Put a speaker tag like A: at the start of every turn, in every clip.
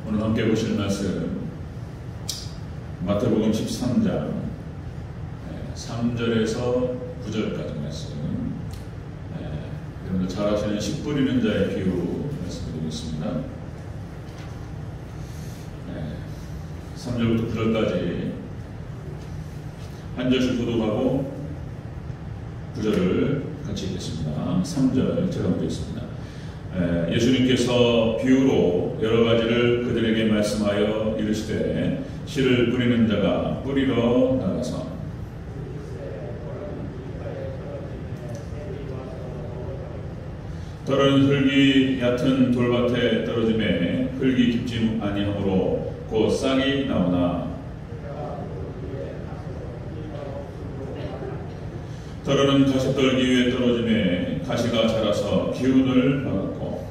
A: 오늘 함께 보실 말씀 마태복음 13장 3절에서 9절까지 말씀. 여러분들 잘 아시는 씨 뿌리는 자의 비유 말씀드리겠습니다. 3절부터 9절까지 한 절씩 교독하고 9절을 같이 읽겠습니다. 3절 제가 먼저 읽습니다. 예수님께서 비유로 여러 가지를 그들에게 말씀하여 이르시되 씨를 뿌리는 자가 뿌리러 나가서 떨어진 흙이 얕은 돌밭에 떨어짐에 흙이 깊지 아니하므로 곧 싹이 나오나 떨어는 가시떨기 위에 떨어짐에 가시가 자라서 기운을 받았고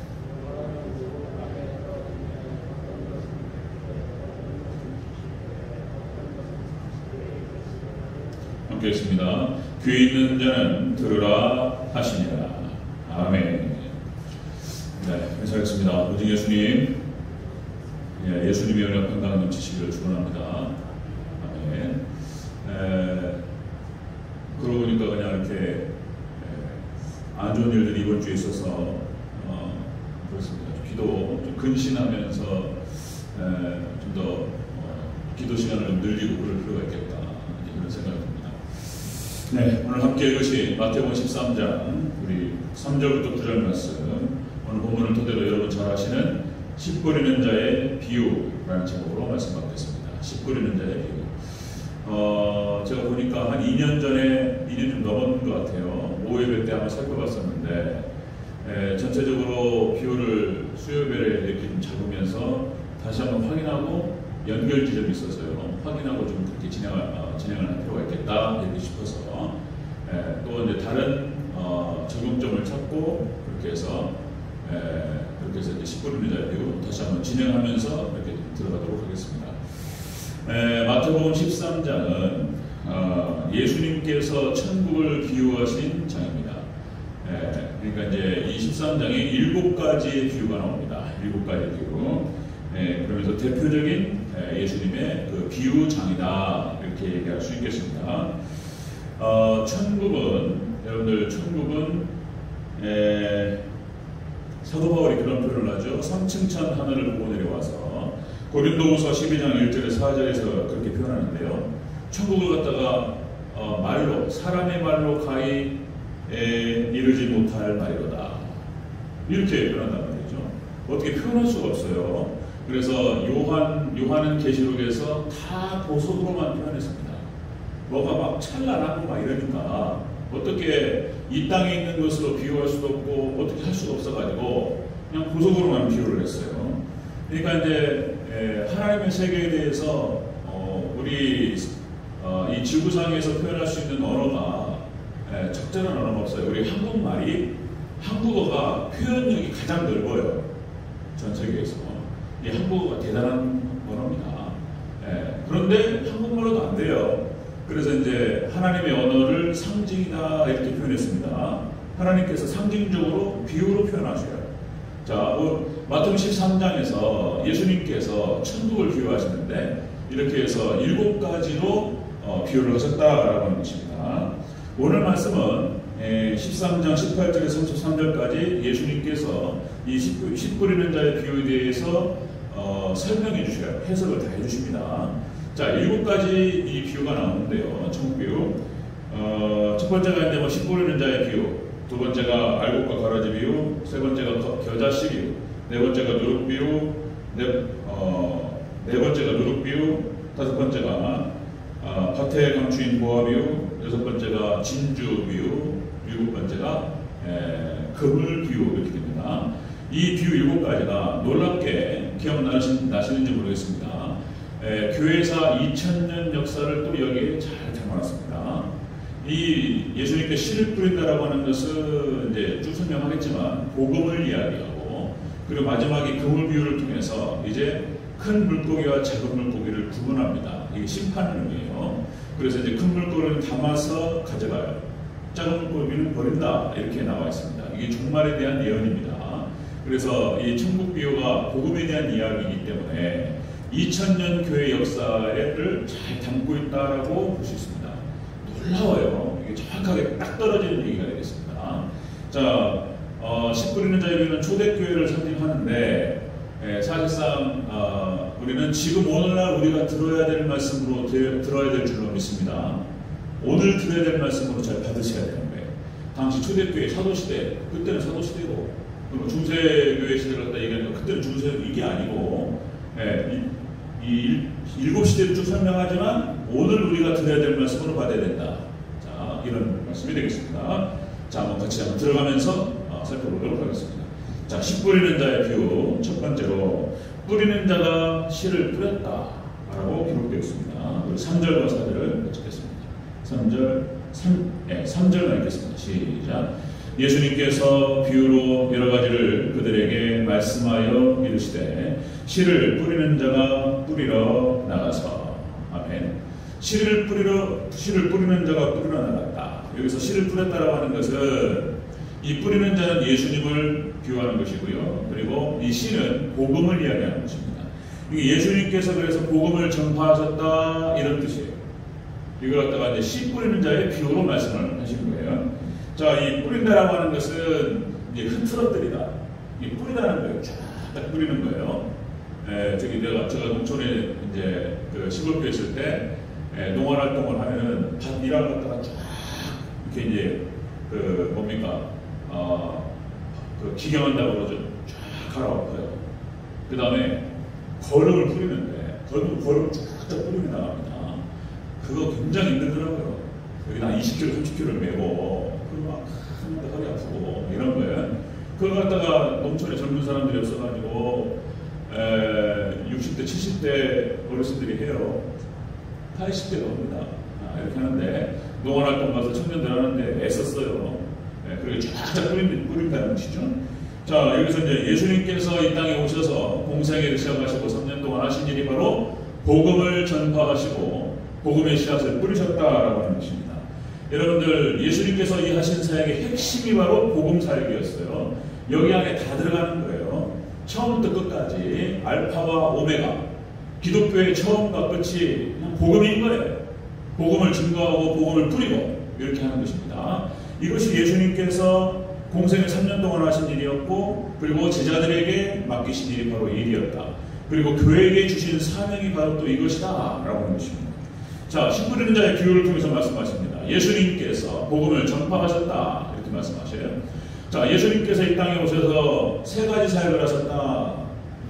A: 함께 있습니다. 귀 있는 자는 들으라 하시니라. 아멘. 네, 인사하겠습니다. 오직 예수님, 예수님의 은혜 건강 넘치시기를 축원합니다. 아멘. 그러고 보니까 그냥 이렇게 안 좋은 일들이 이번 주에 있어서 그렇습니다. 기도 좀 근신하면서 좀 더 기도 시간을 좀 늘리고 그럴 필요가 있겠다, 이런 생각이 듭니다. 네, 오늘 함께 읽으신 마태복음 13장 우리 3절부터 9절 말씀, 오늘 본문을 토대로 여러분 잘 아시는 씨 뿌리는 자의 비유라는 제목으로 말씀 받겠습니다. 씨 뿌리는 자의 비유. 제가 보니까 한 2년 전에, 2년 좀 넘은 것 같아요. 오예배 때 한번 살펴봤었는데, 전체적으로 비유를 수요예배를 이렇게 좀 잡으면서 다시 한번 확인하고 연결 지점이 있어서요. 확인하고 좀 그렇게 진행을 할 필요가 있겠다, 이렇게 싶어서, 또 이제 다른 적용점을 찾고 그렇게 해서 이제 씨 뿌리는 자의 비유 다시 한번 진행하면서 이렇게 들어가도록 하겠습니다. 마태복음 13장은 예수님께서 천국을 비유하신 장입니다. 그러니까 이제 이 13장에 7가지의 비유가 나옵니다. 7가지 비유. 그러면서 대표적인 예수님의 그 비유장이다, 이렇게 얘기할 수 있겠습니다. 천국은, 여러분들, 천국은 사도 바울이 그런 표현을 하죠. 3층천 하늘을 보고 내려와서 고린도후서 12장 1절에 4절에서 그렇게 표현하는데요. 천국을 갖다가 말로, 사람의 말로 가히 이르지 못할 말이로다, 이렇게 표현한단 말이죠. 어떻게 표현할 수가 없어요. 그래서 요한은 계시록에서 다 보석으로만 표현했습니다. 뭐가 막 찬란하고 막 이러니까 어떻게 이 땅에 있는 것으로 비유할 수도 없고 어떻게 할 수가 없어가지고 그냥 보석으로만 비유를 했어요. 그러니까 이제 하나님의 세계에 대해서 우리 이 지구상에서 표현할 수 있는 언어가 적절한 언어가 없어요. 우리 한국어가 표현력이 가장 넓어요. 전 세계에서. 이 한국어가 대단한 언어입니다. 그런데 한국말로도 안 돼요. 그래서 이제 하나님의 언어를 상징이다, 이렇게 표현했습니다. 하나님께서 상징적으로 비유로 표현하셔요. 자, 마태복음 13장에서 예수님께서 천국을 비유하시는데 이렇게 해서 7가지로 비유를 하셨다라고 하는 것입니다. 오늘 말씀은 13장 18절에서 33절까지 예수님께서 이 씨 뿌리는 자의 비유에 대해서 설명해 주셔요. 해석을 다 해주십니다. 자, 7가지 이 비유가 나오는데요. 천국 비유. 첫 번째가 이제 씨 뿌리는 자의 비유, 두 번째가 알곡과 가라지 비유, 세 번째가 겨자씨 비유, 네 번째가 누룩 비유, 네 번째가 누룩 비유, 다섯 번째가 밭에 감추인 보화 비유, 여섯 번째가 진주 비유, 일곱 번째가 그물 비유, 이렇게 됩니다. 이 비유 7가지가 놀랍게 기억나시는지 모르겠습니다. 교회사 2000년 역사를 또 여기에 잘 담아놨습니다. 이 예수님께 씨를 뿌린다라고 하는 것은 이제 쭉 설명하겠지만 복음을 이야기하고, 그리고 마지막에 그물 비유를 통해서 이제 큰 물고기와 작은 물고기를 구분합니다. 이게 심판의 의미예요. 그래서 이제 큰 물고기를 담아서 가져가요. 작은 물고기는 버린다, 이렇게 나와 있습니다. 이게 종말에 대한 예언입니다. 그래서 이 천국 비유가 복음에 대한 이야기이기 때문에 2000년 교회 역사를 잘 담고 있다라고 볼 수 있습니다. 놀라워요. 이게 정확하게 딱 떨어지는 얘기가 되겠습니다. 자, 씨 뿌리는 자의 비유는 초대교회를 상징하는데 사실상 우리는 지금 오늘날 우리가 들어야 될 말씀으로 들어야 될 줄로 믿습니다. 오늘 들어야 될 말씀으로 잘 받으셔야 되는 거예요. 당시 초대교회 사도시대, 그때는 사도시대고 중세교회 시대를 갖다 얘기하니까 그때는 중세 이게 아니고 이 일곱 시대를 쭉 설명하지만 오늘 우리가 들어야 될 말씀으로 받아야 된다. 자, 이런 말씀이 되겠습니다. 자, 한번 같이 한번 들어가면서 살펴보도록 하겠습니다. 자, 씨 뿌리는 자의 비유 첫 번째로 뿌리는 자가 씨를 뿌렸다 라고 기록되어 있습니다. 우리 3절과 4절을 같이 읽겠습니다. 3절만 읽겠습니다. 시작. 예수님께서 비유로 여러 가지를 그들에게 말씀하여 이르시되 씨를 뿌리는 자가 뿌리러 나가서 아멘. 씨를 뿌리는 자가 뿌리러 나갔다. 여기서 씨를 뿌렸다라고 하는 것은 이 뿌리는 자는 예수님을 비유하는 것이고요. 그리고 이 씨는 복음을 이야기하는 것입니다. 예수님께서 그래서 복음을 전파하셨다 이런 뜻이에요. 이걸 갖다가 이제 씨 뿌리는 자의 비유로 말씀을 하시는 거예요. 자, 이 뿌린다라고 하는 것은 이제 흐트러뜨리다. 이 뿌리다라는 거예요. 쫙 뿌리는 거예요. 제가 농촌에 이제 그 시골교회 있을 때 농활 활동을 하면은 밭 일하러 갔다가 쫙 이렇게 이제 그 뭡니까 그 기경한다고 그러죠. 쫙 갈아엎어요. 그 다음에 거름을 뿌리는데 거름을 쫙 뿌리면 나갑니다. 그거 굉장히 힘들더라고요. 여기다 20kg, 30kg를 메고 그리고 막 허리 아프고 이런 거예요. 그걸 갖다가 농촌에 젊은 사람들이 없어가지고 60대, 70대 어르신들이 해요. 80대가 옵니다. 이렇게 하는데 농활활동 가서 청년들 하는데 애썼어요. 그리고 쫙쫙 뿌린다는 것이죠. 자, 여기서 이제 예수님께서 이 땅에 오셔서 공생애를 시작하시고 3년 동안 하신 일이 바로 복음을 전파하시고 복음의 씨앗을 뿌리셨다라고 하는 것입니다. 여러분들, 예수님께서 이 하신 사역의 핵심이 바로 복음 사역이었어요. 여기 안에 다 들어가는 거예요. 처음부터 끝까지 알파와 오메가, 기독교의 처음과 끝이 그냥 복음인 거예요. 복음을 증거하고 복음을 뿌리고 이렇게 하는 것입니다. 이것이 예수님께서 공생을 3년 동안 하신 일이었고, 그리고 제자들에게 맡기신 일이 바로 이 일이었다. 그리고 교회에게 주신 사명이 바로 또 이것이다 라고 하는 것입니다. 자, 씨 뿌리는 자의 비유를 통해서 말씀하십니다. 예수님께서 복음을 전파하셨다 이렇게 말씀하셔요. 자, 예수님께서 이 땅에 오셔서 세 가지 사역을 하셨다.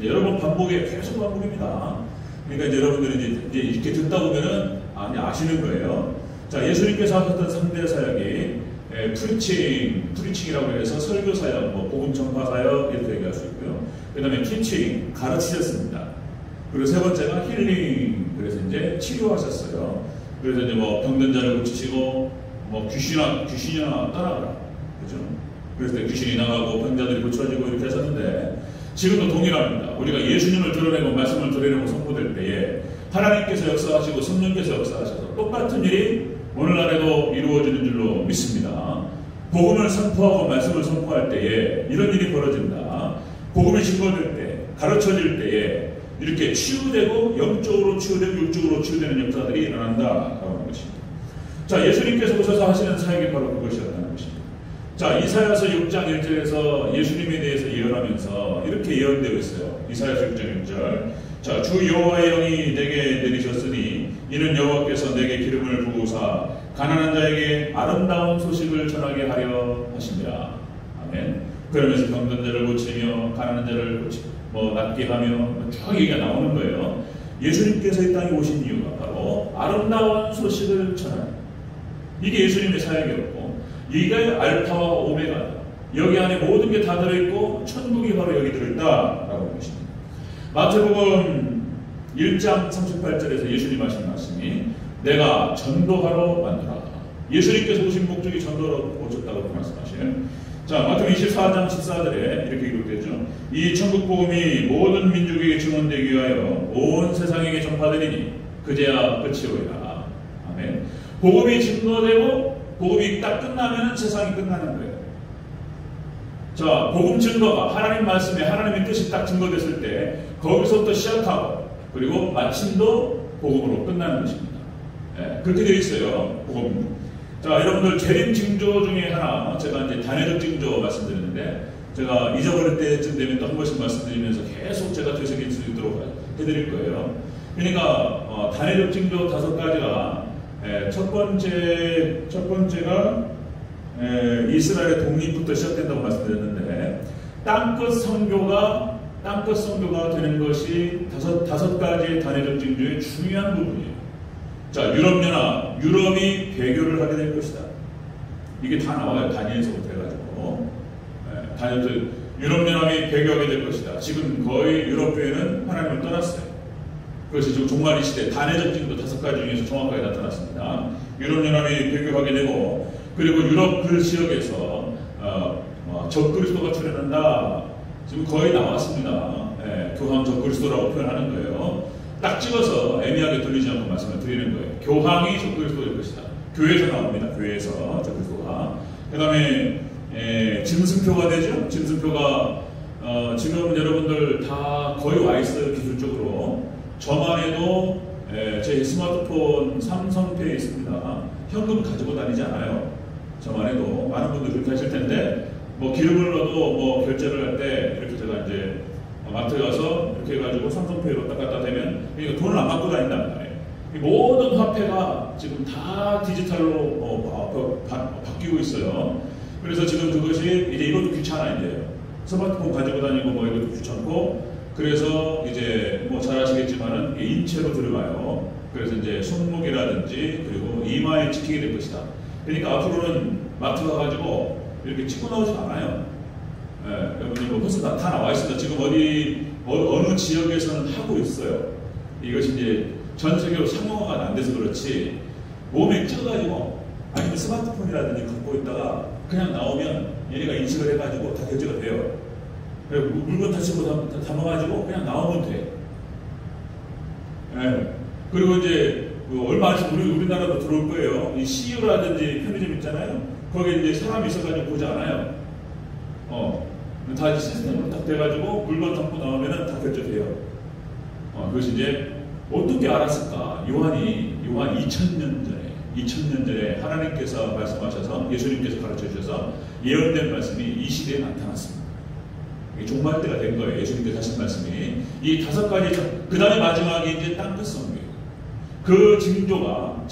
A: 여러 번 반복에 계속 반복입니다. 그러니까 이제 여러분들이 이제 이렇게 듣다 보면은 아시는 거예요. 자, 예수님께서 하셨던 3대 사역이 프리칭이라고 해서 설교 사역, 복음 전파 사역 이렇게 얘기할 수 있고요. 그 다음에 티칭, 가르치셨습니다. 그리고 세 번째가 힐링, 그래서 이제 치료하셨어요. 그래서 이제 병든 자를 고치시고, 귀신이나 떠나가라. 그죠? 그래서 귀신이 나가고 병자들이 고쳐지고 이렇게 하셨는데, 지금도 동일합니다. 우리가 예수님을 드러내고 말씀을 드러내고 선포될 때에 하나님께서 역사하시고 성령께서 역사하셔서 똑같은 일이 오늘날에도 이루어지는 줄로 믿습니다. 복음을 선포하고 말씀을 선포할 때에 이런 일이 벌어진다. 복음이 증거될 때, 가르쳐질 때에 이렇게 치유되고 영적으로 치유되고 육적으로 치유되는 역사들이 일어난다라고 하는 것입니다. 자, 예수님께서 오셔서 하시는 사역이 바로 그것이었다는 것입니다. 자, 이사야서 6장 1절에서 예수님에 대해서 예언하면서 이렇게 예언되어 있어요. 이사야서 6장 1절. 자, 주 여호와의 영이 내게 내리셨으니 이는 여호와께서 내게 기름을 부으사 가난한 자에게 아름다운 소식을 전하게 하려 하십니다. 아멘. 그러면서 병든 자를 고치며 가난한 자를 낫게 하며 쭉 얘기가 나오는 거예요. 예수님께서 이 땅에 오신 이유가 바로 아름다운 소식을 전하는, 이게 예수님의 사역이었고, 이게 알파와 오메가다. 여기 안에 모든 게 다 들어있고 천국이 바로 여기 들어있다라고 하는 것입니다. 마태복음 1장 38절에서 예수님 하신 말씀이 내가 전도하러 왔노라. 예수님께서 오신 목적이 전도로 오셨다고 말씀하시네요. 자, 마태복음 24장 14절에 이렇게 기록되죠. 이 천국 복음이 모든 민족에게 증언되기 위하여 온 세상에게 전파되리니 그제야 끝이 오리라. 아멘. 복음이 증거되고 복음이 딱 끝나면 세상이 끝나는 거예요. 자, 복음 증거가 하나님 말씀에 하나님의 뜻이 딱 증거됐을 때 거기서부터 시작하고 그리고 마침도 복음으로 끝나는 것입니다. 예, 그렇게 되어 있어요. 복음. 자, 여러분들 재림 징조 중에 하나, 제가 이제 단회적 징조 말씀드렸는데, 제가 잊어버릴 때쯤 되면 또 한 번씩 말씀드리면서 계속 제가 되새길 수 있도록 해드릴 거예요. 그러니까 단회적 징조 5가지가 첫 번째가 이스라엘의 독립부터 시작된다고 말씀드렸는데, 땅끝 선교가 되는 것이 다섯 가지의 단회적 징조의 중요한 부분이에요. 자, 유럽연합, 유럽이 배교를 하게 될 것이다. 이게 다 나와요. 다니엘서부터 해가지고. 유럽연합이 배교하게 될 것이다. 지금 거의 유럽교회는 하나님을 떠났어요. 그것이 지금 종말의 시대, 단회적 징조 5가지 중에서 정확하게 나타났습니다. 유럽연합이 배교하게 되고, 그리고 유럽 그 지역에서 적그리스도가 출현한다. 지금 거의 나왔습니다. 교황 적그리스도라고 표현하는 거예요. 딱 찍어서 애매하게 돌리지 않고 말씀을 드리는 거예요. 교황이 적그리스도일 것이다. 교회에서 나옵니다. 교회에서 적그리스도가. 그 다음에 짐승표가 되죠. 짐승표가 지금 여러분들 다 거의 와 있어요. 기술적으로. 저만 해도 제 스마트폰 삼성페이 있습니다. 현금 가지고 다니지 않아요. 저만 해도 많은 분들 그렇게 하실 텐데, 뭐 기름을 넣어도 뭐 결제를 할 때 이렇게 제가 이제 마트에 가서 이렇게 해가지고 삼성페이로 딱 갖다 대면, 그러니까 돈을 안 갖고 다닌단 말이에요. 모든 화폐가 지금 다 디지털로 바뀌고 있어요. 그래서 지금 그것이 이제 이것도 귀찮아 이제 스마트폰 가지고 다니고 뭐 이것도 귀찮고, 그래서 이제 뭐 잘 아시겠지만은 인체로 들어가요. 그래서 이제 손목이라든지 그리고 이마에 찍히게 될 것이다. 그러니까 앞으로는 마트 가가지고 이렇게 찍고 나오지 않아요. 여러분들 뭐 벌써 다 나와 있습니다. 지금 어느 지역에서는 하고 있어요. 이것이 이제 전 세계로 상용화가 안 돼서 그렇지, 몸에 찍어가지고 아니면 스마트폰이라든지 갖고 있다가 그냥 나오면 얘네가 인식을 해가지고 다 결제가 돼요. 물건 다 집어 담아가지고 그냥 나오면 돼. 그리고 이제 얼마 안 있으면 우리나라도 들어올 거예요. 이 CU라든지 편의점 있잖아요. 거기에 이제 사람이 있어가지고 보지 않아요. 다 시스템으로 딱 돼가지고 물건 담고 나오면은 다 결제돼요. 그것이 이제 어떻게 알았을까? 요한이 2000년 전에 하나님께서 말씀하셔서, 예수님께서 가르쳐 주셔서 예언된 말씀이 이 시대에 나타났습니다. 종말 때가 된 거예요. 예수님께서 하신 말씀이. 이 5가지, 그 다음에 마지막에 이제 땅끝 선교예요. 그 징조가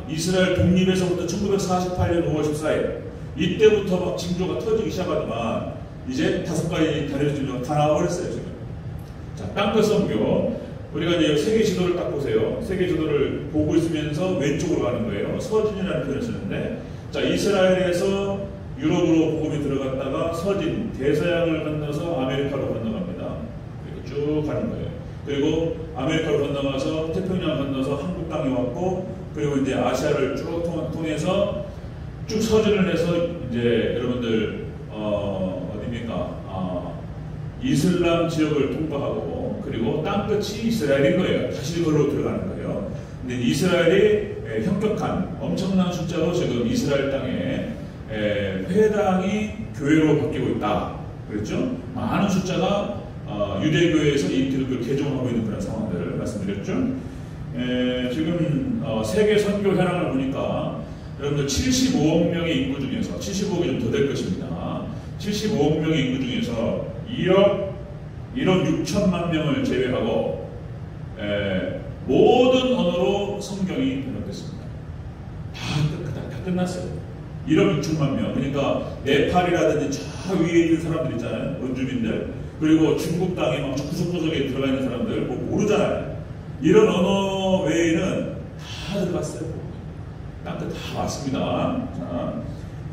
A: 이스라엘 독립에서부터 1948년 5월 14일 이때부터 막 징조가 터지기 시작하더만 이제 5가지 다른 징조가 다 나와버렸어요. 지금. 자, 땅끝 선교. 우리가 이제 세계 지도를 딱 보세요. 세계 지도를 보고 있으면서 왼쪽으로 가는 거예요. 서진이라는 표현을 쓰는데, 자, 이스라엘에서 유럽으로 복음이 들어갔다가 서진, 대서양을 건너서 아메리카로 건너갑니다. 그리고 쭉 가는 거예요. 그리고 아메리카로 건너가서 태평양 건너서 한국 땅에 왔고, 그리고 이제 아시아를 쭉 통해서 쭉 서진을 해서 이제 여러분들 어디입니까? 이슬람 지역을 통과하고, 그리고 땅끝이 이스라엘인 거예요. 다시 걸로 들어가는 거예요. 근데 이스라엘이 현격한 엄청난 숫자로 지금 이스라엘 땅에 회당이 교회로 바뀌고 있다. 그랬죠? 많은 숫자가 유대교회에서 이 기독교를 개종하고 있는 그런 상황들을 말씀드렸죠. 지금 세계 선교 현황을 보니까 여러분들 75억 명의 인구 중에서 75억이 좀 더 될 것입니다. 75억 명의 인구 중에서 1억 6천만 명을 제외하고 모든 언어로 성경이 번역됐습니다. 다 끝났어요. 1억 6천만 명. 그러니까 네팔이라든지 저 위에 있는 사람들 있잖아요. 원주민들. 그리고 중국 땅에 막 구석구석에 들어가 있는 사람들 뭐 모르잖아요. 이런 언어 외에는 다 들어갔어요. 땅끝 다 왔습니다.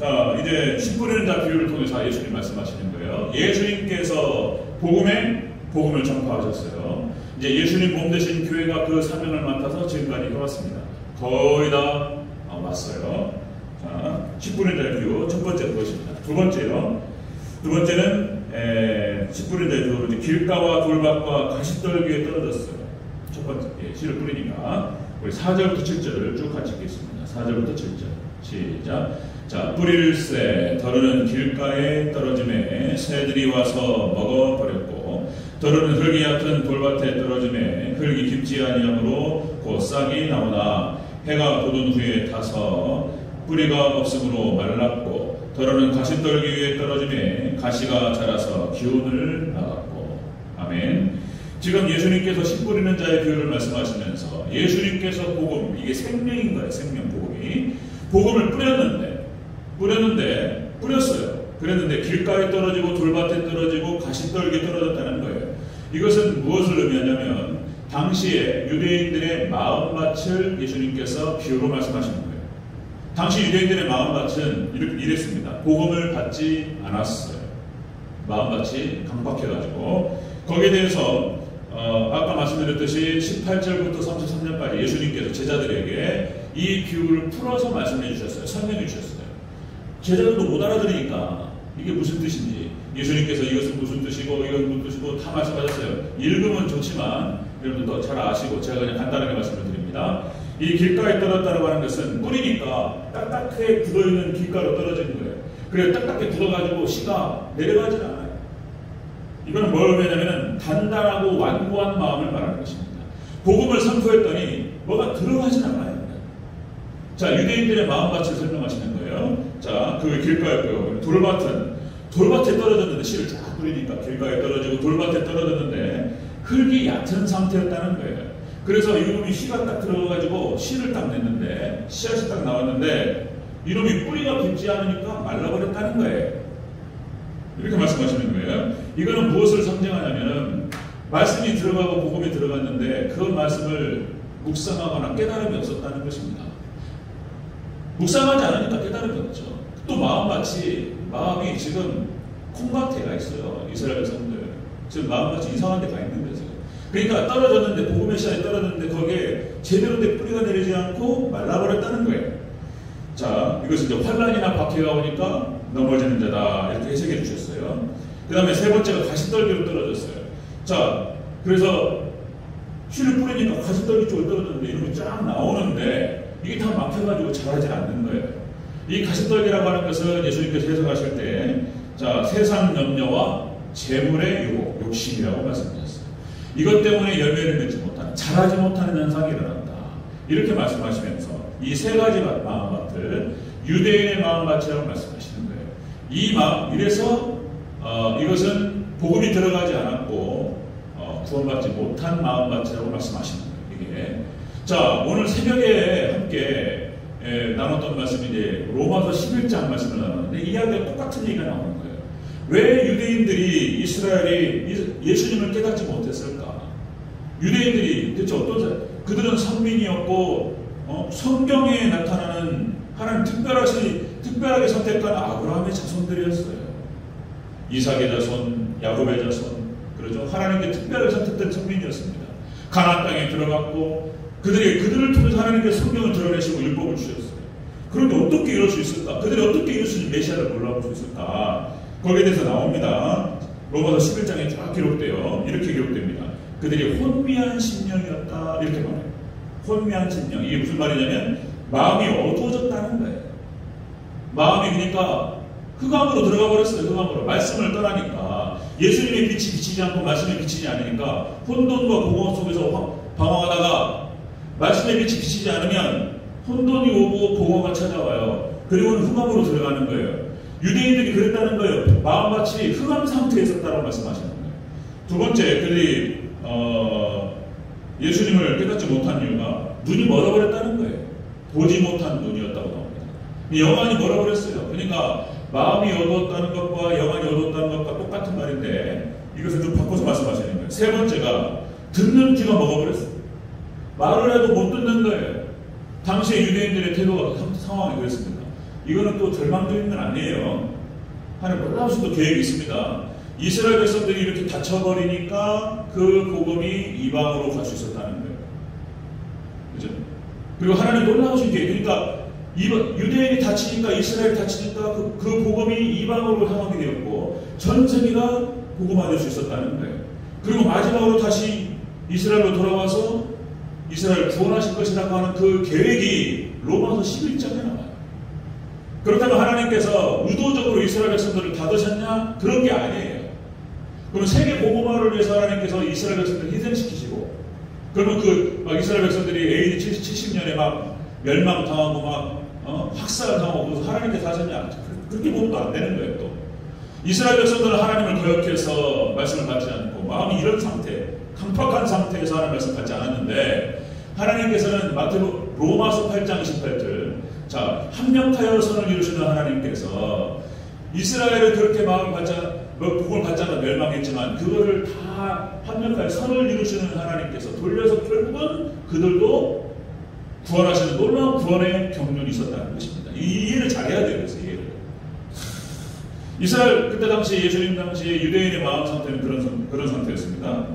A: 자, 이제 씨 뿌리는 자 비유를 통해서 예수님 말씀하시는 거예요. 예수님께서 복음을 전파하셨어요. 이제 예수님 몸 대신 교회가 그 사명을 맡아서 지금까지 해왔습니다. 거의 다 왔어요. 자, 씨 뿌리는 자 비유 첫 번째 그것입니다. 두 번째는 씨 뿌리는 자 비유로 길가와 돌밭과 가시떨기에 떨어졌어요. 첫 번째 씨를 뿌리니까 우리 4절부터 7절을 쭉 같이 읽겠습니다. 4절부터 7절 시작. 자, 뿌릴새 더러는 길가에 떨어짐에 새들이 와서 먹어버렸고, 더러는 흙이 얕은 돌밭에 떨어짐에 흙이 깊지 아니하므로 곧 싹이 나오나 해가 돋은 후에 타서 뿌리가 없으므로 말랐고, 더러는 가시떨기 위에 떨어짐에 가시가 자라서 기운을 나갔고. 아멘. 지금 예수님께서 씨 뿌리는 자의 비유를 말씀하시면서 예수님께서 복음, 이게 생명인 거예요. 생명 복음이. 복음을 뿌렸어요. 그랬는데 길가에 떨어지고 돌밭에 떨어지고 가시떨기에 떨어졌다는 거예요. 이것은 무엇을 의미하냐면 당시에 유대인들의 마음밭을 예수님께서 비유로 말씀하시는 거예요. 당시 유대인들의 마음밭은 이랬습니다. 복음을 받지 않았어요. 마음밭이 강박해가지고. 거기에 대해서 아까 말씀드렸듯이 18절부터 33절까지 예수님께서 제자들에게 이 비유를 풀어서 말씀해 주셨어요. 설명해 주셨어요. 제자들도 못 알아들으니까 이게 무슨 뜻인지, 예수님께서 이것은 무슨 뜻이고 이건 무슨 뜻이고 다 말씀하셨어요. 읽으면 좋지만 여러분도 잘 아시고 제가 그냥 간단하게 말씀을 드립니다. 이 길가에 떨어졌다고 하는 것은 뿌리니까 딱딱하게 굳어있는 길가로 떨어지는 거예요. 그래서 딱딱하게 굳어가지고 씨가 내려가지 않아요. 이거는 뭘 의미하냐면 단단하고 완고한 마음을 말하는 것입니다. 복음을 선포했더니 뭐가 들어가진 않아요. 자, 유대인들의 마음밭을 설명하시는 거예요. 자, 그 길가였고요. 돌밭에 떨어졌는데, 씨를 쫙 뿌리니까 길가에 떨어지고 돌밭에 떨어졌는데 흙이 얕은 상태였다는 거예요. 그래서 이놈이 씨가 딱 들어가가지고 씨를 딱 냈는데, 씨앗이 딱 나왔는데 이놈이 뿌리가 깊지 않으니까 말라버렸다는 거예요. 이렇게 말씀하시는 거예요. 이거는 무엇을 상징하냐면 말씀이 들어가고 복음이 들어갔는데 그 말씀을 묵상하거나 깨달음이 없었다는 것입니다. 묵상하지 않으니까 깨달음이 없죠. 또 마음이 지금 콩밭에가 있어요. 이스라엘 백성들 지금 마음밭이 이상한 데가 있는 거죠. 그러니까 떨어졌는데, 복음의 씨앗이 떨어졌는데 거기에 제대로 된 뿌리가 내리지 않고 말라버렸다는 거예요. 자, 이것은 이제 환란이나 박해가 오니까 넘어지는 자다, 이렇게 해석해 주셨어요. 그 다음에 세 번째가 가시떨기로 떨어졌어요. 자, 그래서 씨를 뿌리니까 가시떨기 쪽으로 떨어졌는데 이놈이 쫙 나오는데 이게 다 막혀가지고 자라지 않는 거예요. 이 가시떨기라고 하는 것은 예수님께서 해석하실 때, 자, 세상 염려와 재물의 유혹, 욕심이라고 말씀하셨어요. 이것 때문에 열매를 맺지 못하는, 자라지 못하는 현상이 일어난다, 이렇게 말씀하시면서 이 세 가지 마음밭을 유대인의 마음밭이라고 말씀하시는 거예요. 이 마음, 이래서 이것은 복음이 들어가지 않았고 구원받지 못한 마음밭이라고 말씀하시는 거예요. 이게. 자, 오늘 새벽에 함께 나눴던 말씀이 이제 로마서 11장 말씀을 나눴는데 이야기가 똑같은 얘기가 나오는 거예요. 왜 유대인들이, 이스라엘이 예수님을 깨닫지 못했을까? 유대인들이 대체 그들은 선민이었고 성경에 나타나는 하나님 특별하게 선택한 아브라함의 자손들이었어요. 이삭의 자손, 야곱의 자손, 그러죠. 하나님께 특별하게 선택된 선민이었습니다. 가나안 땅에 들어갔고 그들을 통해서 하나님께서 성경을 드러내시고 율법을 주셨어요. 그런데 어떻게 이럴 수 있을까? 그들이 어떻게 예수님 메시아를 몰라볼 수 있을까? 거기에 대해서 나옵니다. 로마서 11장에 쫙 기록돼요. 이렇게 기록됩니다. 그들이 혼미한 심령이었다, 이렇게 말해요. 혼미한 심령. 이게 무슨 말이냐면 마음이 어두워졌다는 거예요. 마음이 그러니까 흑암으로 들어가 버렸어요. 흑암으로. 말씀을 떠나니까 예수님의 빛이 비치지 않고 말씀이 비치지 않으니까 혼돈과 공허 속에서 방황하다가 말씀의 빛이 비치지 않으면 혼돈이 오고 공허가 찾아와요. 그리고는 흑암으로 들어가는 거예요. 유대인들이 그랬다는 거예요. 마음밭이 흑암 상태에 있었다고 말씀하시는 거예요. 두 번째, 그들이 예수님을 깨닫지 못한 이유가 눈이 멀어버렸다는 거예요. 보지 못한 눈이었다고 나옵니다. 영안이 멀어버렸어요. 그러니까 마음이 어두웠다는 것과 영안이 어두웠다는 것과 똑같은 말인데 이것을 좀 바꿔서 말씀하시는 거예요. 세 번째가 듣는 귀가 먹어버렸어요. 말을 해도 못 듣는 거예요. 당시에 유대인들의 태도가 상황이 그랬습니다. 이거는 또 절망적인 건 아니에요. 하나님 놀라우신 또 계획이 있습니다. 이스라엘 백성들이 이렇게 다쳐버리니까 그 복음이 이방으로 갈 수 있었다는 거예요. 그죠? 그리고 하나님 놀라우신 계획, 그러니까 유대인이 다치니까, 이스라엘이 다치니까 그 복음이 이방으로 향하게 되었고 전 세계가 복음화될 수 있었다는 거예요. 그리고 마지막으로 다시 이스라엘로 돌아와서 이스라엘을 구원하실 것이라고 하는 그 계획이 로마서 11장에 나와요. 그렇다면 하나님께서 의도적으로 이스라엘 백성들을 닫으셨냐? 그런 게 아니에요. 그럼 세계 복음화를 위해서 하나님께서 이스라엘 백성들을 희생시키시고, 그러면 막 이스라엘 백성들이 AD 70년에 막 멸망당하고 막 학살당하고 그래서 하나님께서 하셨냐? 그렇게 보면 또 안 되는 거예요. 또 이스라엘 백성들은 하나님을 거역해서 말씀을 받지 않고 마음이 이런 상태, 강팍한 상태에서 하나님 말씀 받지 않았는데, 하나님께서는 로마서 8장 28절, 자, 합력하여 선을 이루시는 하나님께서 이스라엘은 그렇게 마음을 복을 받자나 멸망했지만 그거를 다 합력하여 선을 이루시는 하나님께서 돌려서 결국은 그들도 구원하시는 놀라운 구원의 경륜이 있었다는 것입니다. 이 이해를 잘해야 돼요. 그래서 이해를. 이스라엘 그때 당시 예수님 당시에 유대인의 마음 상태는 그런 상태였습니다.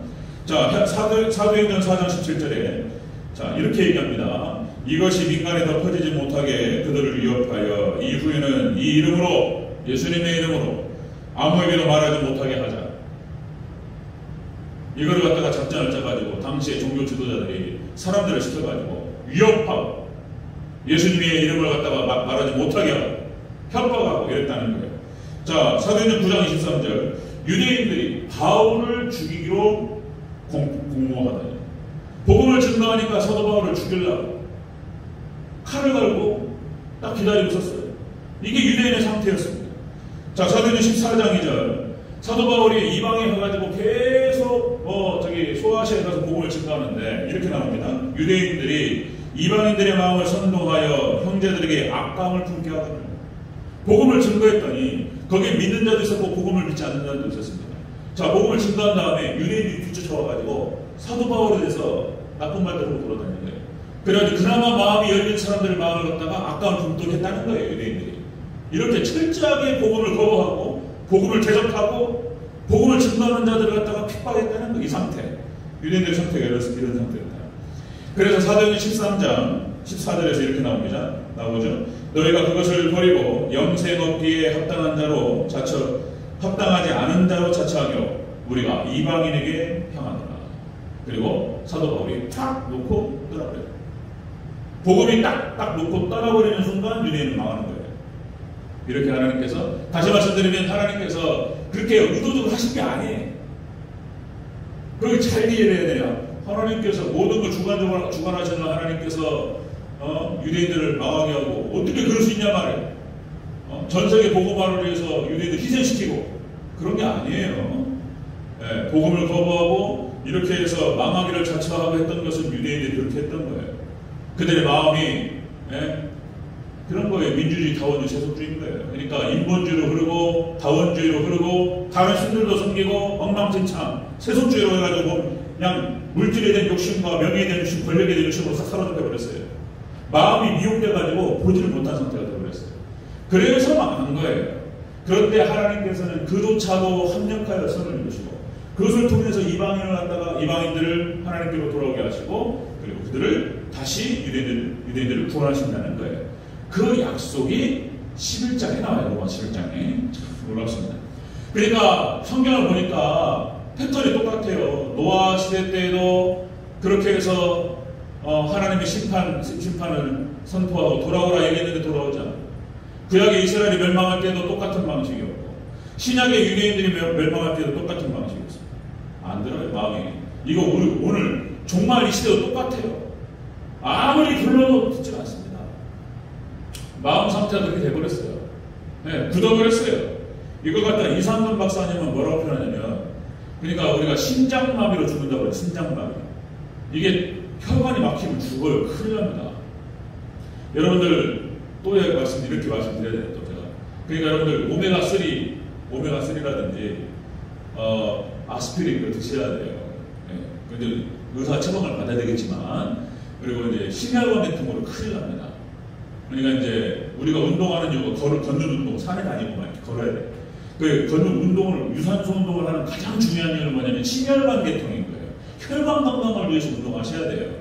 A: 자, 사도행전 4장 17절에 자, 이렇게 얘기합니다. 이것이 민간에 더 퍼지지 못하게 그들을 위협하여 이후에는 이 이름으로, 예수님의 이름으로 아무에게도 말하지 못하게 하자. 이거를 갖다가 작전을 짜가지고 당시의 종교 지도자들이 사람들을 시켜가지고 위협하고 예수님의 이름을 갖다가 말하지 못하게 하고 협박하고 이랬다는 거예요. 자, 사도행전 9장 23절, 유대인들이 바울을 죽이기로 공모하더니 복음을 증거하니까 사도 바울을 죽이려고 칼을 갈고 딱 기다리고 있었어요. 이게 유대인의 상태였습니다. 자, 사도행전 14장 2절, 사도 바울이 이방에 가가지고 계속 소아시아에 가서 복음을 증거하는데 이렇게 나옵니다. 유대인들이 이방인들의 마음을 선동하여 형제들에게 악감을 품게 하더니 복음을 증거했더니 거기에 믿는 자도 있었고 복음을 믿지 않는 자도 있었습니다. 자, 복음을 증거한 다음에 유대인들이 뒤쫓아와가지고 사도 바울에 대해서 나쁜 말들을 돌아다니는 거예요. 그래가지고 그나마 마음이 열린 사람들의 마음을 갖다가 아까운 품도록 했다는 거예요. 유대인들이 이렇게 철저하게 복음을 거부하고 복음을 대적하고 복음을 증거하는 자들을 갖다가 핍박했다는 거. 이 상태, 유대인들의 상태가 이런 상태였다. 그래서 사도행전 13장 14절에서 이렇게 나오죠. 너희가 그것을 버리고 영생 얻기에 합당한 자로 합당하지 않은 자로 자처하며 우리가 이방인에게 향하노라. 그리고 사도 바울이 탁 놓고 떠나버려요. 복음이 딱 놓고 떠나버리는 순간 유대인은 망하는 거예요. 이렇게 하나님께서, 다시 말씀드리면 하나님께서 그렇게 의도적으로 하신 게 아니에요. 그렇게 잘 이해를 해야 돼요. 하나님께서 모든 걸 주관하시는 하나님께서 유대인들을 망하게 하고 어떻게 그럴 수 있냐 말이에요. 전 세계 복음화를 위해서 유대인들 희생시키고 그런 게 아니에요. 예, 복음을 거부하고 이렇게 해서 망하기를 자처하고 했던 것은 유대인들이 그렇게 했던 거예요. 그들의 마음이 그런 거예요. 민주주의, 다원주의, 세속주의인 거예요. 그러니까 인본주의로 흐르고 다원주의로 흐르고 다른 신들도 섬기고 엉망진창 세속주의로 해가지고 그냥 물질에 대한 욕심과 명예에 대한 욕심, 권력에 대한 욕심으로 싹 사라져 버렸어요. 마음이 미혹돼가지고 보지를 못한 상태가 되어버렸어요. 그래서 망한 거예요. 그런데 하나님께서는 그조차도 합력하여 선을 이루시고 그것을 통해서 이방인들을 하나님께로 돌아오게 하시고 그리고 그들을 다시 유대인들을 구원하신다는 거예요. 그 약속이 11장에 나와요. 로마 11장에. 참 놀랍습니다. 그러니까 성경을 보니까 패턴이 똑같아요. 노아 시대 때에도 그렇게 해서 하나님의 심판을 선포하고 돌아오라 얘기했는데 돌아오지 않아요. 구약의 이스라엘이 멸망할 때도 똑같은 방식이었고 신약의 유대인들이 멸망할 때도 똑같은 방식이었어요. 안 들어요, 마음이. 이거 오늘 정말 이 시대도 똑같아요. 아무리 불러도 듣지 않습니다. 마음 상태가 그렇게 돼버렸어요. 네, 굳어버렸어요. 이걸 갖다 이상근 박사님은 뭐라고 표현하냐면, 그러니까 우리가 심장마비로 죽는다고 해요. 심장마비. 이게 혈관이 막히면 죽어요. 큰일 납니다. 여러분들 또 이렇게 말씀드려야 돼요. 또 제가. 그러니까 여러분들 오메가3라든지 아스피린 드셔야 돼요. 근데 의사 처방을 받아야 되겠지만, 그리고 이제 심혈관 계통으로 큰일 납니다. 그러니까 이제 우리가 운동하는 이유가 걷는 운동, 산에 다니고 막 이렇게 걸어야 돼. 그 걷는 운동을, 유산소 운동을 하는 가장 중요한 이유는 뭐냐면 심혈관 계통인 거예요. 혈관 건강을 위해서 운동하셔야 돼요.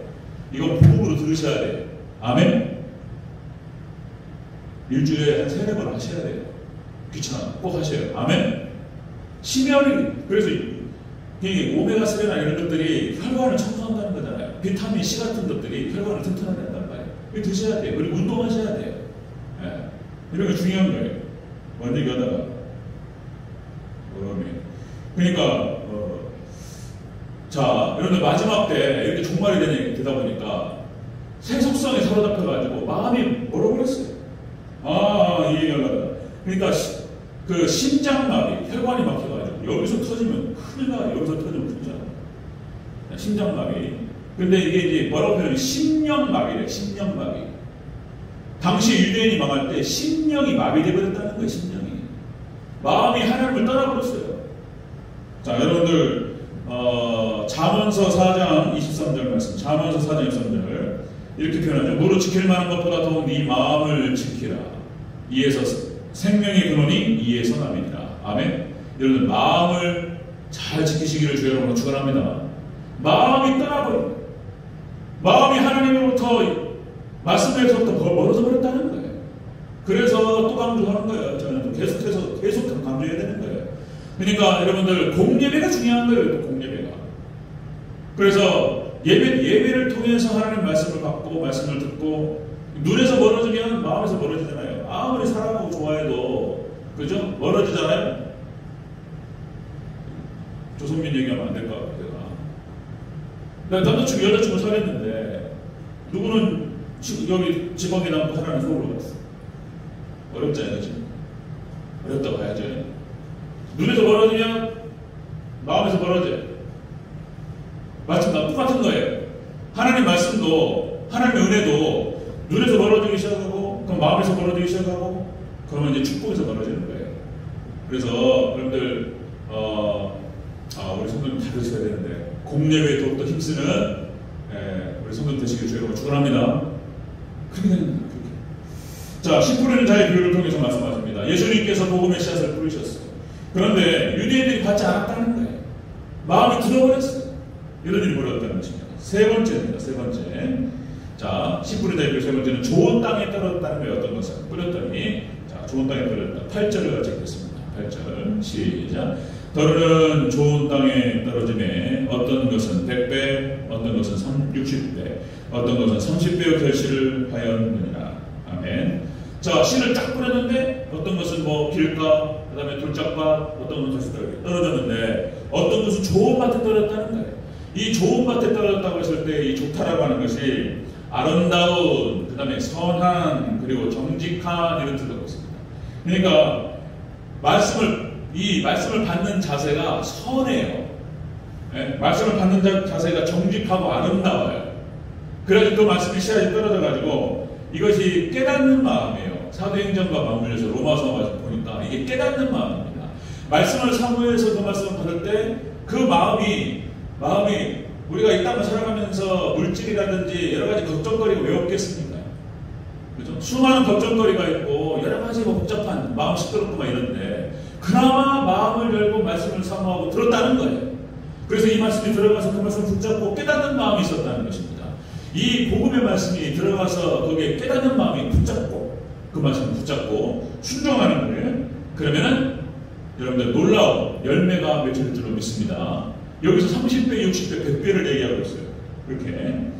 A: 이건 복음으로 들으셔야 돼요. 아멘? 일주일에 한 3-4번 하셔야 돼요. 귀찮아. 꼭 하셔요. 아멘? 심혈이, 그래서 이 오메가3나 이런 것들이 혈관을 청소한다는 거잖아요. 비타민 C 같은 것들이 혈관을 튼튼하게 한단 말이에요. 이거 드셔야 돼요. 그리고 운동하셔야 돼요. 예. 이런 게 중요한 거예요. 먼저 얘기하다가 그러니까 자, 여러분들 마지막 때 이렇게 종말이 되다 보니까 세속성에 사로잡혀가지고 마음이 뭐라고 그랬어요? 이 얘기하려다가 그러니까 그 심장마비, 혈관이 막혀가지고 여기서 터지면 큰일 나. 여기서 터지면 죽잖아. 심장마비. 근데 이게 이제 뭐라고 표현해? 심령마비래. 심령마비. 당시 유대인이 망할 때 심령이 마비되어버렸다는 거예요. 심령이. 마음이 하나님을 떠나버렸어요. 자, 여러분들 잠언서 4장 23절 말씀. 잠언서 4장 23절 이렇게 표현하죠. 무릇 지킬 만한 것보다 더욱 네 마음을 지키라. 이에서 생명의 근원이 이에서 남이니라. 아멘. 여러분 마음을 잘 지키시기를 주 여러분으로 축원합니다. 마음이 떠나버려. 마음이 하나님으로부터 말씀에서부터 멀어져 버렸다는 거예요. 그래서 또 강조하는 거예요. 저는 계속해서 계속 강조해야 되는 거예요. 그러니까 여러분들 공예배가 중요한 거예요. 공예배가. 그래서 예배를 통해서 하나님 말씀을 받고 말씀을 듣고 눈에서 멀어지면 마음에서 멀어지잖아요. 아무리 사랑하고 좋아해도 그죠? 멀어지잖아요. 조선민 얘기하면 안 될까? 내가 남자친구 여자친구 사귀었는데 누구는 여기 지방에 남고 하나는 서울로 갔어. 어렵잖아요. 그치? 어렵다고 해야죠. 눈에서 멀어지면 마음에서 멀어져요. 마침 다 똑같은 거예요. 하나님 말씀도 하나님의 은혜도 눈에서 멀어지기 시작하고 그럼 마음에서 멀어지기 시작하고 그러면 이제 축복에서 멀어지는 거예요. 그래서 여러분들 우리 성도님 잘 드셔야 되는데 공예배에 더욱더 힘쓰는 우리 성도님 되시길 주여 축원합니다. 그렇게. 자, 씨 뿌리는 자의 비유를 통해서 말씀하십니다. 예수님께서 복음의 씨앗을 뿌리셨어요. 그런데 유대인들이 받지 않았다는 거예요. 마음이 들어버렸어요. 이런 일이 벌어졌다는 것입니다. 세 번째입니다. 세 번째. 자, 씨 뿌리는 자의 비유 세 번째는 좋은 땅에 떨어졌다는 거예요. 어떤 것은 뿌렸더니 자, 좋은 땅에 떨어졌다. 8절을 같이 읽겠습니다. 8절 시작. 더러는 좋은 땅에 떨어짐에 어떤 것은 100배, 어떤 것은 60배, 어떤 것은 30배의 결실을 하였느니라. 아멘. 자, 씨를 딱 뿌렸는데 어떤 것은 뭐 길가, 그 다음에 돌짝밭, 어떤 것은 떨어졌는데 어떤 것은 좋은 밭에 떨어졌다는 거예요. 이 좋은 밭에 떨어졌다고 했을 때 이 좋다라고 하는 것이 아름다운, 그 다음에 선한, 그리고 정직한 이런 뜻을 갖고 있습니다. 그러니까 이 말씀을 받는 자세가 선해요. 네? 말씀을 받는 자세가 정직하고 아름다워요. 그래서 그 말씀이 씨앗이 떨어져가지고 이것이 깨닫는 마음이에요. 사도행전과 맞물려서 로마서 보니까 이게 깨닫는 마음입니다. 말씀을 사모해서 그 말씀을 받을 때 그 마음이 우리가 이 땅을 살아가면서 물질이라든지 여러 가지 걱정거리가 왜 없겠습니까? 그죠? 수많은 걱정거리가 있고 여러 가지 복잡한 마음 시끄럽고 막 이런데 그나마 마음을 열고 말씀을 사모하고 들었다는 거예요. 그래서 이 말씀이 들어가서 그 말씀을 붙잡고 깨닫는 마음이 있었다는 것입니다. 이 복음의 말씀이 들어가서 거기에 깨닫는 마음이 붙잡고 그 말씀을 붙잡고 순종하는 거예요. 그러면은 여러분들 놀라운 열매가 맺혀질 줄로 믿습니다. 여기서 30배, 60배, 100배를 얘기하고 있어요. 그렇게.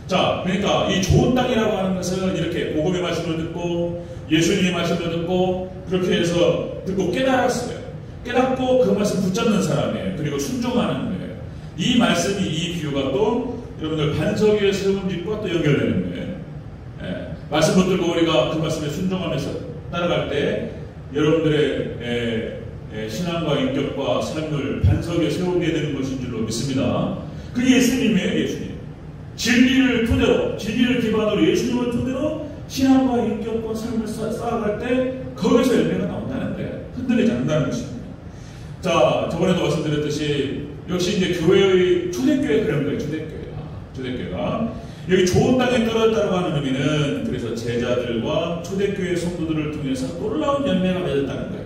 A: 자, 그러니까 이 좋은 땅이라고 하는 것은 이렇게 복음의 말씀을 듣고 예수님의 말씀을 듣고 그렇게 해서 듣고 깨달았어요. 깨닫고 그 말씀 붙잡는 사람이에요. 그리고 순종하는 거예요. 이 말씀이 이 비유가 또 여러분들 반석 위에 세운 집과 또 연결되는 거예요. 말씀 붙들고 우리가 그 말씀에 순종하면서 따라갈 때 여러분들의 신앙과 인격과 삶을 반석 위에 세우게 되는 것인 줄로 믿습니다. 그게 예수님이에요. 예수님. 진리를 토대로, 진리를 기반으로 예수님을 토대로 신앙과 인격과 삶을 쌓아갈 때 거기서 열매가 나온다는데 흔들리지 않는다는 것입니다. 자, 저번에도 말씀드렸듯이 역시 이제 교회의 초대교회 그런 거예요. 초대교회가 여기 좋은 땅에 떨어졌다고 하는 의미는 그래서 제자들과 초대교회 성도들을 통해서 놀라운 열매가 맺었다는 거예요.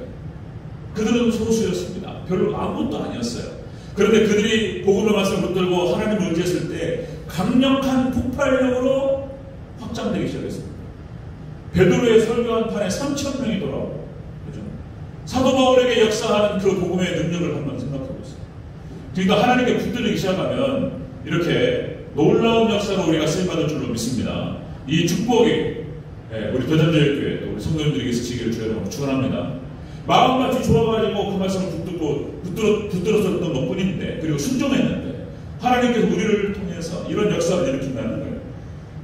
A: 그들은 소수였습니다. 별로 아무것도 아니었어요. 그런데 그들이 복음의 말씀을 붙들고 하나님을 의지했을 때 강력한 폭발력으로 확장되기 시작했습니다. 베드로의 설교한 판에 3,000명이 돌아오고, 그죠? 사도 바울에게 역사하는 그 복음의 능력을 한번 생각해보세요. 그러니까 하나님께 붙들리기 시작하면 이렇게 놀라운 역사로 우리가 쓰임받을 줄로 믿습니다. 이 축복이 우리 도전제일교회 또 우리 성도님들에게 쓰시기를 주여로 축원합니다. 마음같이 좋아가지고 그 말씀을 붙들었었던 것뿐인데, 그리고 순종했는데 하나님께서 우리를 통해서 이런 역사를 일으킨다는 거예요.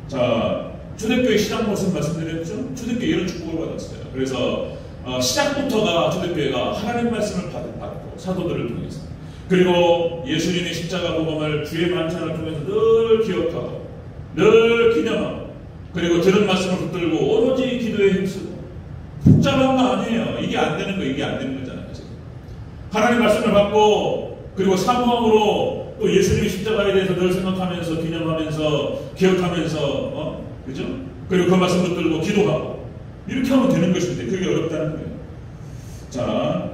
A: 자, 초대교회 시작 모습 말씀드렸죠. 초대교회 이런 축복을 받았어요. 그래서 시작부터가 초대교회가 하나님 말씀을 받고 사도들을 통해서, 그리고 예수님의 십자가 복음을 주의 만찬을 통해서 늘 기억하고 늘 기념하고, 그리고 들은 말씀을 붙들고 오로지 기도에 힘쓰고. 복잡한 거 아니에요. 이게 안 되는 거, 이게 안 되는 거잖아요. 지금. 하나님 말씀을 받고, 그리고 사모함으로 또 예수님의 십자가에 대해서 늘 생각하면서 기념하면서 기억하면서 그죠? 그리고 그 말씀 붙들고 기도하고, 이렇게 하면 되는 것인데 그게 어렵다는 거예요. 자,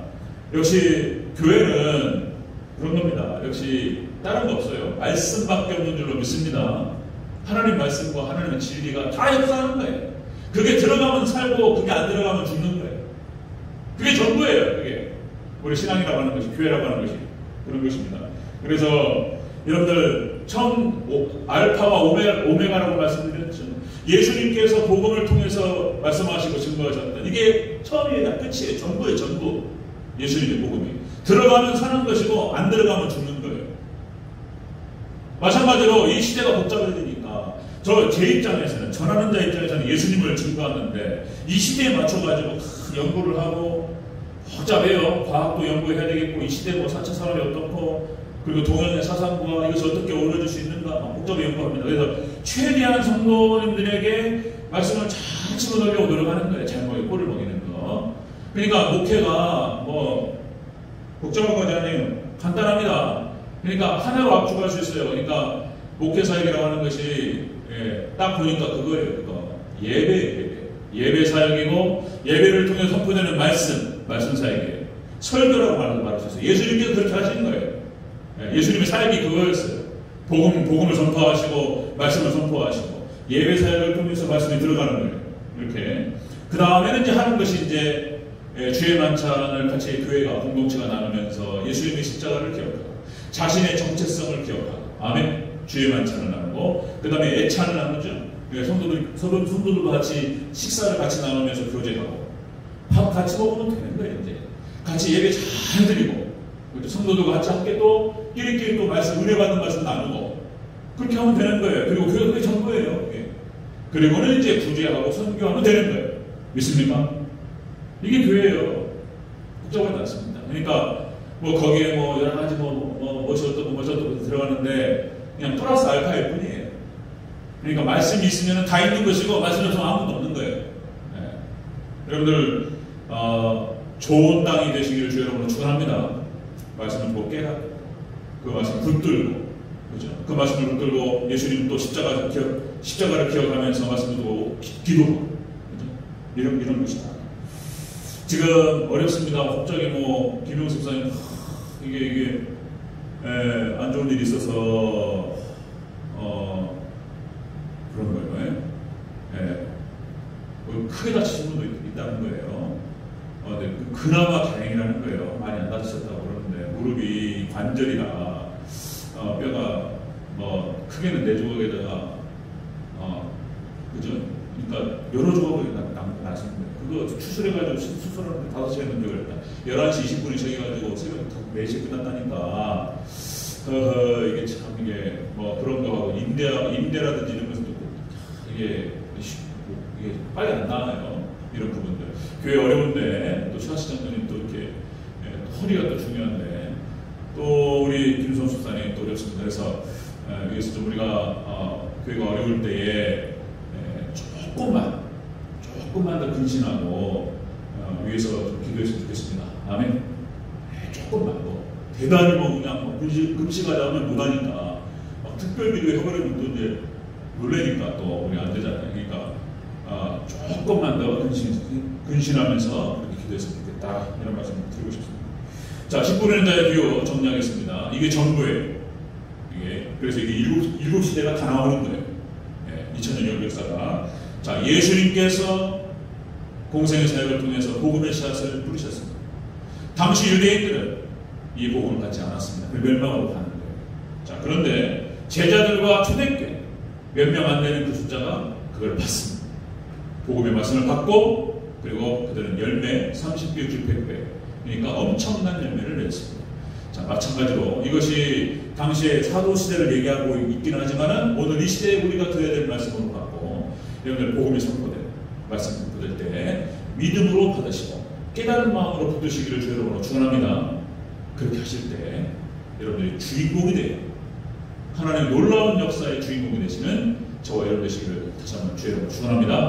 A: 역시 교회는 그런 겁니다. 역시 다른 거 없어요. 말씀밖에 없는 줄로 믿습니다. 하나님 말씀과 하나님의 진리가 다 역사하는 거예요. 그게 들어가면 살고 그게 안 들어가면 죽는 거예요. 그게 전부예요. 그게 우리 신앙이라고 하는 것이, 교회라고 하는 것이 그런 것입니다. 그래서 여러분들 처음 알파와 오메가라고 말씀드렸죠. 예수님께서 복음을 통해서 말씀하시고 증거하셨던 이게 처음이에요. 끝이에요. 전부예요. 전부. 예수님의 복음이 들어가면 사는 것이고 안 들어가면 죽는 거예요. 마찬가지로 이 시대가 복잡해지니까 제 입장에서는, 전하는 자 입장에서는 예수님을 증거하는데 이 시대에 맞춰가지고 연구를 하고, 복잡해요. 과학도 연구해야 되겠고, 이 시대 뭐 4차 산업이 어떻고, 그리고 동양의 사상과 이것을 어떻게 어우러질 수 있는가 복잡하게 연구합니다. 그래서 최대한 성도님들에게 말씀을 잘 집어넣으려고 노력하는 거예요. 잘못에 꼴을 먹이는 거. 그러니까 목회가 뭐 복잡한 것이 아니에요. 간단합니다. 그러니까 하나로 압축할 수 있어요. 그러니까 목회 사역이라고 하는 것이 딱 보니까 그거예요. 그거. 예배 사역이고, 예배를 통해 선포되는 말씀 사역이에요. 설교라고 말할 수 있어요. 예수님께서 그렇게 하시는 거예요. 예수님의 사역이 그거였어요. 복음을 선포하시고 말씀을 선포하시고 예배 사역을 통해서 말씀이 들어가는 거예요. 이렇게. 그 다음에는 이제 하는 것이 이제 주의 만찬을 같이 교회가 공동체가 나누면서 예수님의 십자가를 기억하고 자신의 정체성을 기억하고, 아멘. 주의 만찬을 나누고, 그 다음에 애찬을 나누죠. 성도들과 같이 식사를 같이 나누면서 교제하고, 밥 같이 먹으면 되는 거예요. 이제 같이 예배 잘 드리고, 성도들과 같이 함께 또 끼리끼리 또 말씀, 은혜 받는 말씀 나누고, 그렇게 하면 되는 거예요. 그리고 그게 전부예요. 그리고는 이제 구제하고 선교하면 되는 거예요. 믿습니까? 이게 교회예요. 복잡하지 않습니다. 그러니까 뭐 거기에 뭐 여러 가지 뭐저 어떻고 들어가는데 그냥 플러스 알파일 뿐이에요. 그러니까 말씀이 있으면 다 있는 것이고, 말씀이 없으면 아무것도 없는 거예요. 여러분들 좋은 땅이 되시기를 주 여러분으로 축원합니다. 말씀을 보고 깨닫고 그 말씀 붙들고, 그죠? 그 말씀을 붙들고 예수님 또 십자가를 기억하면서 말씀을 듣고 기도하고, 그죠? 이런 것이다. 지금 어렵습니다. 갑자기 뭐 김용수 목사님 이게 안 좋은 일이 있어서 그런 거예요. 크게 다치신 분도 있다는 거예요. 네, 그나마 다행이라는 거예요. 많이 안 다치셨다고 그러는데, 무릎이 관절이라 뼈가 뭐 크게는 4조각에다가 그죠? 그러니까 여러 조각이 나신 거예요. 그거 수술해가지고 수술하는데 5시간 넘게 걸렸다. 11시 20분에 저기가지고 새벽 4시에 끝났다니까. 이게 참 이게 뭐 그런 거하고 임대라든지 이런 것도 이게 빨리 안 나와요. 이런 부분들. 교회 어려운데 또 시장님 또 이렇게 허리가 또 중요한데, 또 우리 김수원 집사님 또 어렵습니다. 그래서 여기서 좀 우리가 교회가 어려울 때에 조금만 더 근신하고 위해서 좀 기도했으면 좋겠습니다. 아멘. 조금만 더. 대단히 그냥 금식하자 하면 못하니까 특별 기도 해버리면 또 이제 놀래니까 또 우리 안 되잖아요. 그러니까 조금만 더 근신하면서 그렇게 기도했으면 좋겠다, 이런 말씀을 드리고 싶습니다. 자, 19년 자의 비유 정리하겠습니다. 이게 전부예요. 그래서 이게 일곱 시대가 다 나오는 거예요. 2000년 역사가. 자, 예수님께서 공생의 사역을 통해서 복음의 씨앗을 뿌리셨습니다. 당시 유대인들은 이 복음을 받지 않았습니다. 멸망으로 가는 거예요. 자, 그런데 제자들과 초대교회 몇 명 안 되는 그 숫자가 그걸 받습니다. 복음의 말씀을 받고 그리고 그들은 열매 30배, 60배 그러니까 엄청난 열매를 맺습니다. 자, 마찬가지로 이것이 당시에 사도 시대를 얘기하고 있기는 하지만은 오늘 이 시대에 우리가 들어야 될 말씀으로 갖고 여러분들 복음이 선포된 말씀 받을 때 믿음으로 받으시고 깨달은 마음으로 붙드시기를 주 여러분으로 축원합니다. 그렇게 하실 때 여러분들이 주인공이 돼요. 하나님의 놀라운 역사의 주인공이 되시는 저와 여러분 되시기를 다시 한번 주 여러분 축원합니다.